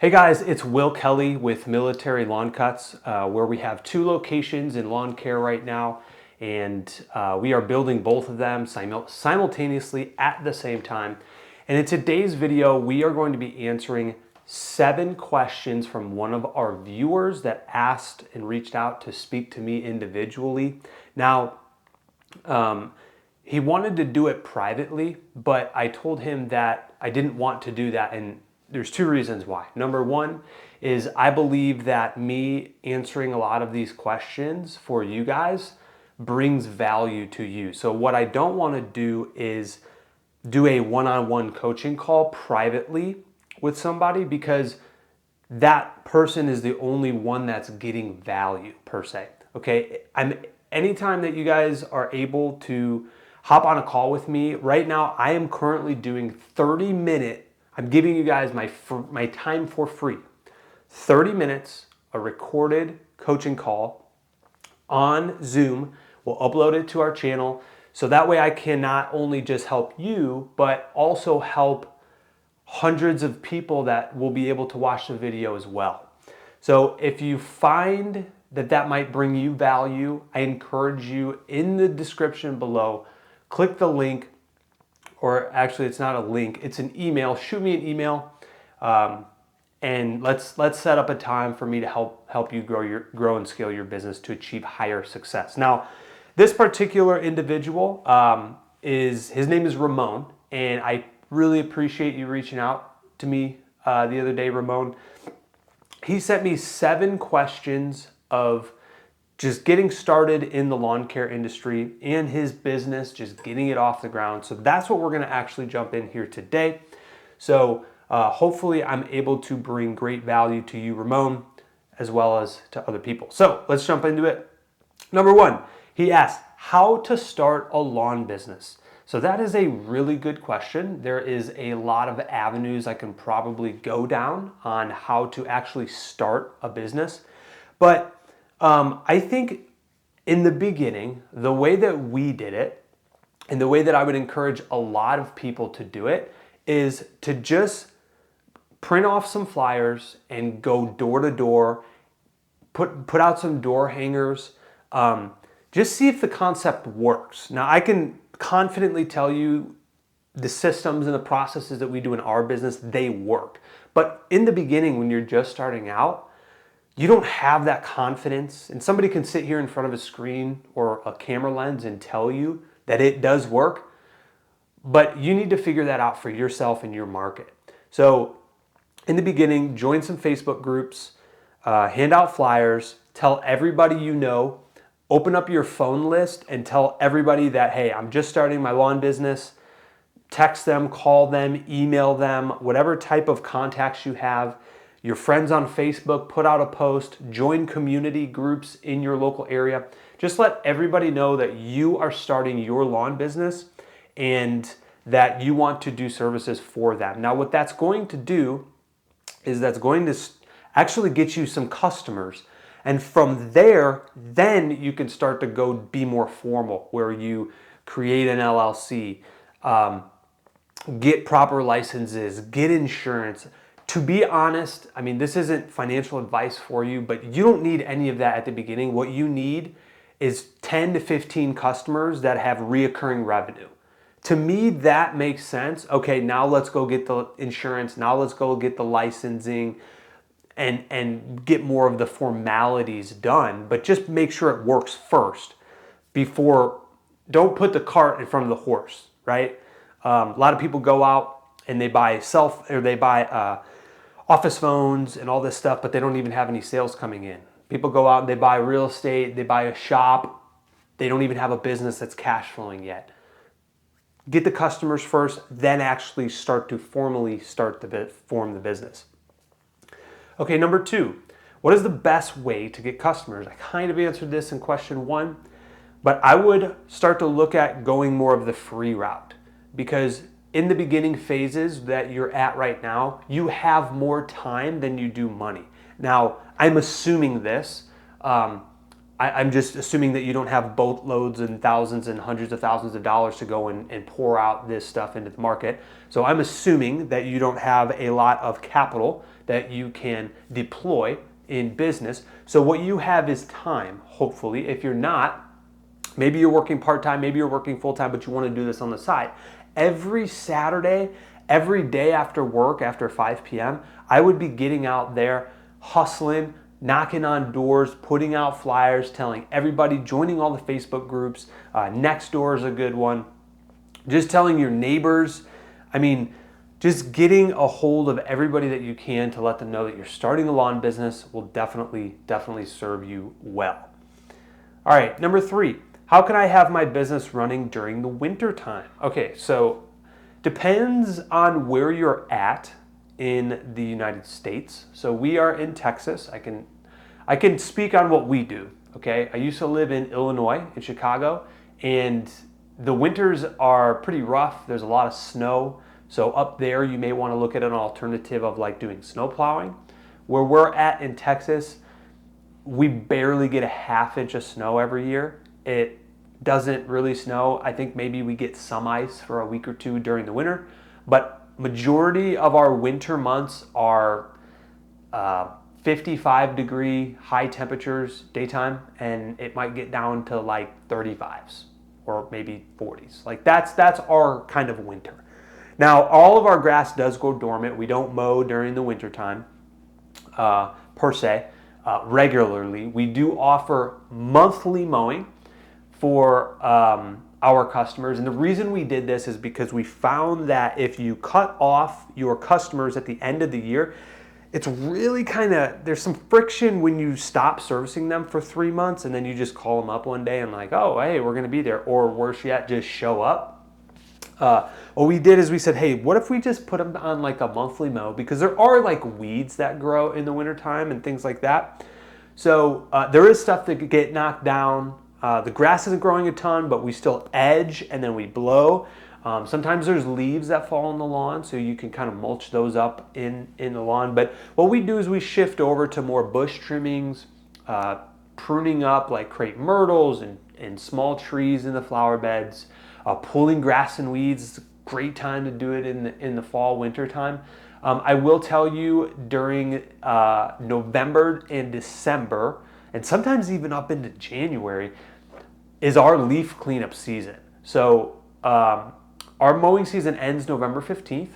Hey guys, it's Will Kelly with Military Lawn Cuts, where we have 2 locations in lawn care right now, and we are building both of them simultaneously at the same time. And in today's video, we are going to be answering 7 questions from one of our viewers that asked and reached out to speak to me individually. Now, he wanted to do it privately, but I told him that I didn't want to do that, and there's 2 reasons why. Number 1 is I believe that me answering a lot of these questions for you guys brings value to you. So what I don't want to do is do a one-on-one coaching call privately with somebody, because that person is the only one that's getting value per se. Okay, anytime that you guys are able to hop on a call with me right now, I am currently doing 30-minute. I'm giving you guys my time for free. 30 minutes, a recorded coaching call on Zoom. We'll upload it to our channel. So that way I can not only just help you, but also help hundreds of people that will be able to watch the video as well. So if you find that that might bring you value, I encourage you in the description below, click the link. Or actually, it's not a link, it's an email. Shoot me an email, and let's set up a time for me to help you grow and scale your business to achieve higher success. Now, this particular individual his name is Ramon, and I really appreciate you reaching out to me the other day, Ramon. He sent me 7 questions of just getting started in the lawn care industry and his business, just getting it off the ground. So that's what we're gonna actually jump in here today. So hopefully I'm able to bring great value to you, Ramon, as well as to other people. So let's jump into it. Number 1, he asked, how to start a lawn business. So that is a really good question. There is a lot of avenues I can probably go down on how to actually start a business. But I think in the beginning, the way that we did it, and the way that I would encourage a lot of people to do it, is to just print off some flyers and go door to door, put out some door hangers, just see if the concept works. Now, I can confidently tell you the systems and the processes that we do in our business, they work. But in the beginning, when you're just starting out, you don't have that confidence, and somebody can sit here in front of a screen or a camera lens and tell you that it does work, but you need to figure that out for yourself and your market. So in the beginning, join some Facebook groups, hand out flyers, tell everybody you know, open up your phone list and tell everybody that, hey, I'm just starting my lawn business. Text them, call them, email them, whatever type of contacts you have. Your friends on Facebook, put out a post, join community groups in your local area. Just let everybody know that you are starting your lawn business and that you want to do services for them. Now, what that's going to do is that's going to actually get you some customers. And from there, then you can start to go be more formal, where you create an LLC, get proper licenses, get insurance. To be honest, I mean, this isn't financial advice for you, but you don't need any of that at the beginning. What you need is 10 to 15 customers that have reoccurring revenue. To me, that makes sense. Okay, now let's go get the insurance. Now let's go get the licensing and get more of the formalities done. But just make sure it works first don't put the cart in front of the horse, right? A lot of people go out and they buy office phones and all this stuff, but they don't even have any sales coming in. People go out and they buy real estate, they buy a shop, they don't even have a business that's cash flowing yet. Get the customers first, then actually start to formally form the business. Okay, number 2, what is the best way to get customers? I kind of answered this in question 1, but I would start to look at going more of the free route, because in the beginning phases that you're at right now, you have more time than you do money. Now, I'm assuming this. I'm just assuming that you don't have boatloads and thousands and hundreds of thousands of dollars to go and pour out this stuff into the market. So I'm assuming that you don't have a lot of capital that you can deploy in business. So what you have is time, hopefully. If you're not, maybe you're working part-time, maybe you're working full-time, but you want to do this on the side. Every Saturday, every day after work, after 5 p.m., I would be getting out there, hustling, knocking on doors, putting out flyers, telling everybody, joining all the Facebook groups. Next door is a good one. Just telling your neighbors. I mean, just getting a hold of everybody that you can to let them know that you're starting a lawn business will definitely serve you well. All right, number 3, how can I have my business running during the winter time? Okay, so depends on where you're at in the United States. So we are in Texas. I can speak on what we do, okay? I used to live in Illinois, in Chicago, and the winters are pretty rough. There's a lot of snow. So up there, you may want to look at an alternative of like doing snow plowing. Where we're at in Texas, we barely get a ½ inch of snow every year. It doesn't really snow. I think maybe we get some ice for a week or two during the winter, but majority of our winter months are 55-degree high temperatures daytime, and it might get down to like 35s or maybe 40s. Like that's our kind of winter. Now, all of our grass does go dormant. We don't mow during the winter time per se regularly. We do offer monthly mowing for our customers. And the reason we did this is because we found that if you cut off your customers at the end of the year, it's really there's some friction when you stop servicing them for 3 months and then you just call them up one day and like, oh, hey, we're gonna be there. Or worse yet, just show up. What we did is we said, hey, what if we just put them on like a monthly mow? Because there are like weeds that grow in the wintertime and things like that. So there is stuff that could get knocked down. The grass isn't growing a ton, but we still edge and then we blow. Sometimes there's leaves that fall on the lawn, so you can kind of mulch those up in the lawn. But what we do is we shift over to more bush trimmings, pruning up like crepe myrtles and small trees in the flower beds, pulling grass and weeds. It's a great time to do it in the fall, winter time. I will tell you during November and December, and sometimes even up into January, is our leaf cleanup season. So our mowing season ends November 15th,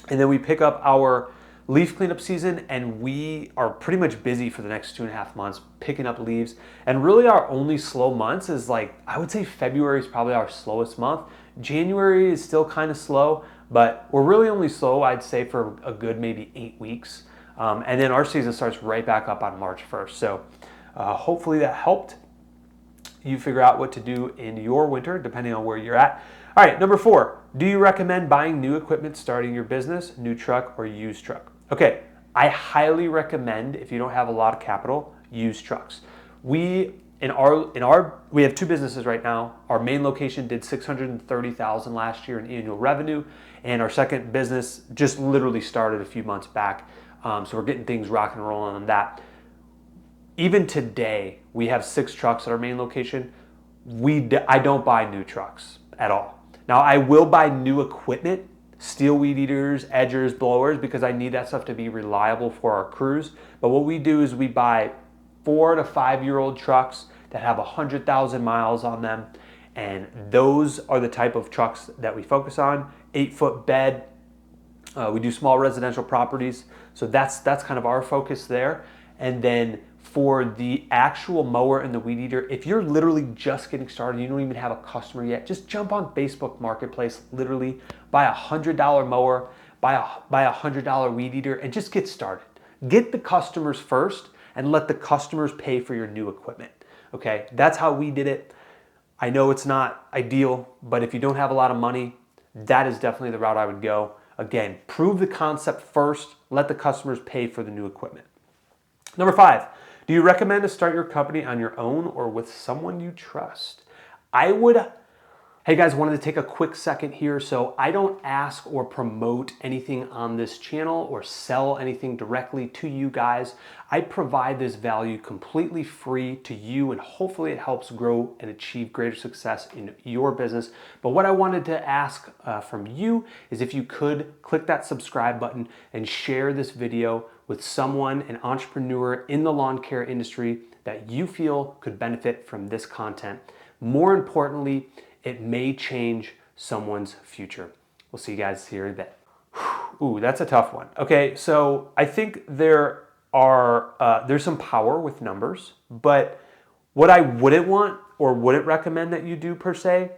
and then we pick up our leaf cleanup season, and we are pretty much busy for the next 2.5 months picking up leaves. And really our only slow months is like, I would say February is probably our slowest month. January is still kind of slow, but we're really only slow, I'd say, for a good maybe 8 weeks. And then our season starts right back up on March 1st. So hopefully that helped you figure out what to do in your winter, depending on where you're at. All right, number 4, do you recommend buying new equipment starting your business, new truck or used truck? Okay, I highly recommend, if you don't have a lot of capital, used trucks. We have 2 businesses right now. Our main location did $630,000 last year in annual revenue, and our second business just literally started a few months back. So we're getting things rock and rolling on that. Even today, we have 6 trucks at our main location. I don't buy new trucks at all. Now, I will buy new equipment, steel weed eaters, edgers, blowers, because I need that stuff to be reliable for our crews. But what we do is we buy 4 to 5-year-old trucks that have 100,000 miles on them. And those are the type of trucks that we focus on. 8-foot bed. We do small residential properties. So that's kind of our focus there. And then for the actual mower and the weed eater, if you're literally just getting started, you don't even have a customer yet, just jump on Facebook Marketplace, literally buy a $100 mower, buy a $100 weed eater, and just get started. Get the customers first and let the customers pay for your new equipment. Okay, that's how we did it. I know it's not ideal, but if you don't have a lot of money, that is definitely the route I would go. Again, prove the concept first, let the customers pay for the new equipment. Number 5, do you recommend to start your company on your own or with someone you trust? I would Hey guys, wanted to take a quick second here. So I don't ask or promote anything on this channel or sell anything directly to you guys. I provide this value completely free to you, and hopefully it helps grow and achieve greater success in your business. But what I wanted to ask from you is if you could click that subscribe button and share this video with someone, an entrepreneur in the lawn care industry that you feel could benefit from this content. More importantly, it may change someone's future. We'll see you guys here in a bit. Ooh, that's a tough one. Okay, so I think there's some power with numbers, but what I wouldn't want or wouldn't recommend that you do per se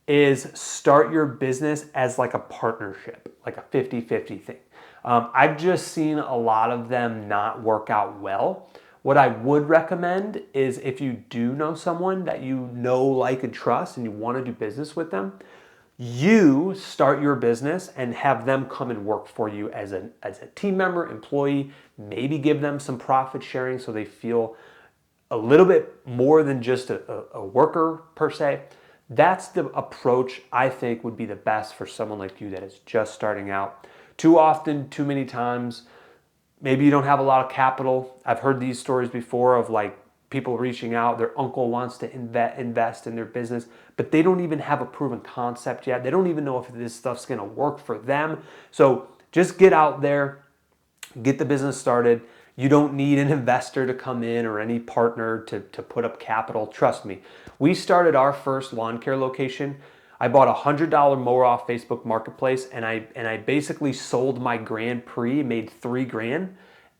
is start your business as like a partnership, like a 50-50 thing. I've just seen a lot of them not work out well. What I would recommend is if you do know someone that you know, like, and trust, and you want to do business with them, you start your business and have them come and work for you as a team member, employee, maybe give them some profit sharing so they feel a little bit more than just a worker per se. That's the approach I think would be the best for someone like you that is just starting out. Too often, too many times, maybe you don't have a lot of capital. I've heard these stories before of like people reaching out, their uncle wants to invest in their business, but they don't even have a proven concept yet. They don't even know if this stuff's gonna work for them. So just get out there, get the business started. You don't need an investor to come in or any partner to put up capital. Trust me. We started our first lawn care location. I bought a $100 mower off Facebook Marketplace, and I basically sold my Grand Prix, made $3,000,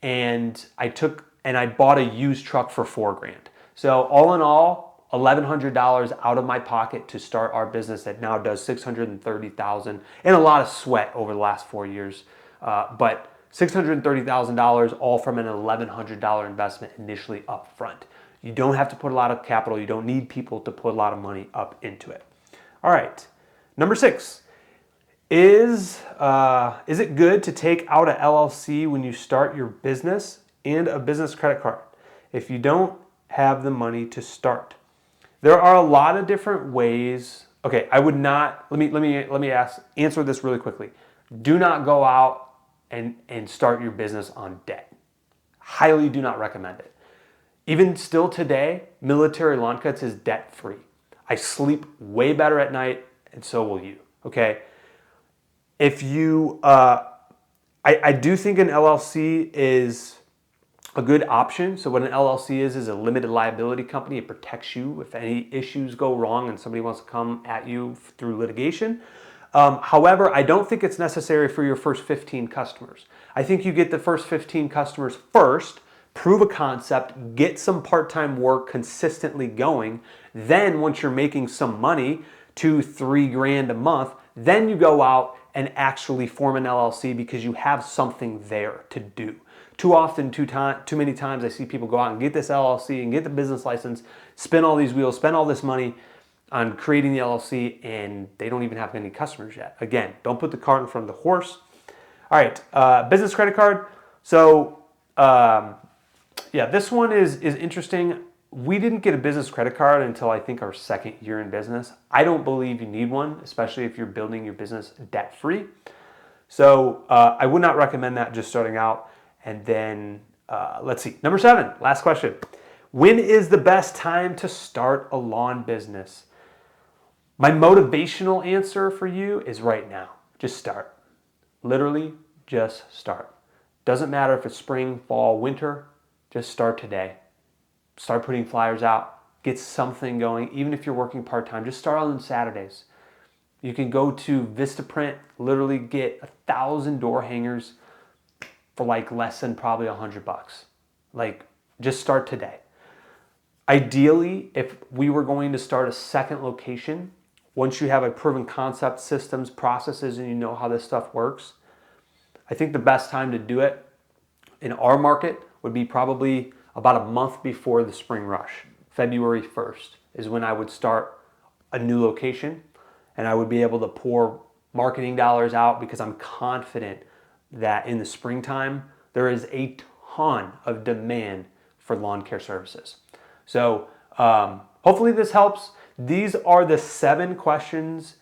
and I bought a used truck for $4,000. So all in all, $1,100 out of my pocket to start our business that now does $630,000, and a lot of sweat over the last 4 years, but $630,000 all from an $1,100 investment initially up front. You don't have to put a lot of capital. You don't need people to put a lot of money up into it. All right, number 6, is it good to take out a LLC when you start your business and a business credit card if you don't have the money to start? There are a lot of different ways. Okay, I would not, let me answer this really quickly. Do not go out and start your business on debt. Highly do not recommend it. Even still today, Military Lawn Cuts is debt free. I sleep way better at night, and so will you, okay? If you, I do think an LLC is a good option. So what an LLC is a limited liability company. It protects you if any issues go wrong and somebody wants to come at you through litigation. However, I don't think it's necessary for your first 15 customers. I think you get the first 15 customers first, prove a concept, get some part-time work consistently going. Then once you're making some money, $2-3 grand a month, then you go out and actually form an LLC because you have something there to do. Too often, too many times I see people go out and get this LLC and get the business license, spin all these wheels, spend all this money on creating the LLC, and they don't even have any customers yet. Again, don't put the cart in front of the horse. All right, business credit card. So yeah, this one is interesting. We didn't get a business credit card until I think our 2nd year in business. I don't believe you need one, especially if you're building your business debt-free. So I would not recommend that just starting out. And then let's see, number 7, last question. When is the best time to start a lawn business? My motivational answer for you is right now. Just start. Literally, just start. Doesn't matter if it's spring, fall, winter, just start today. Start putting flyers out, get something going. Even if you're working part-time, just start on Saturdays. You can go to Vistaprint, literally get 1,000 door hangers for like less than probably $100. Like, just start today. Ideally, if we were going to start a 2nd location, once you have a proven concept, systems, processes, and you know how this stuff works, I think the best time to do it in our market would be probably about a month before the spring rush. February 1st is when I would start a new location, and I would be able to pour marketing dollars out because I'm confident that in the springtime, there is a ton of demand for lawn care services. So hopefully this helps. These are the 7 questions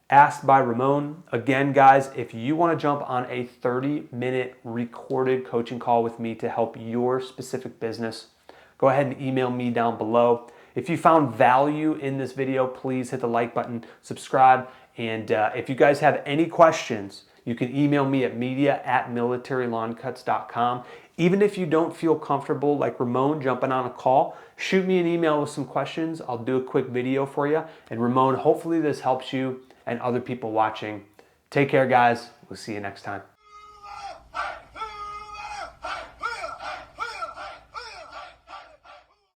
asked by Ramon. Again, guys, if you want to jump on a 30-minute recorded coaching call with me to help your specific business, go ahead and email me down below. If you found value in this video, please hit the like button, subscribe, and if you guys have any questions, you can email me at media@militarylawncuts.com. Even if you don't feel comfortable, like Ramon, jumping on a call, shoot me an email with some questions. I'll do a quick video for you. And Ramon, hopefully this helps you and other people watching. Take care, guys. We'll see you next time.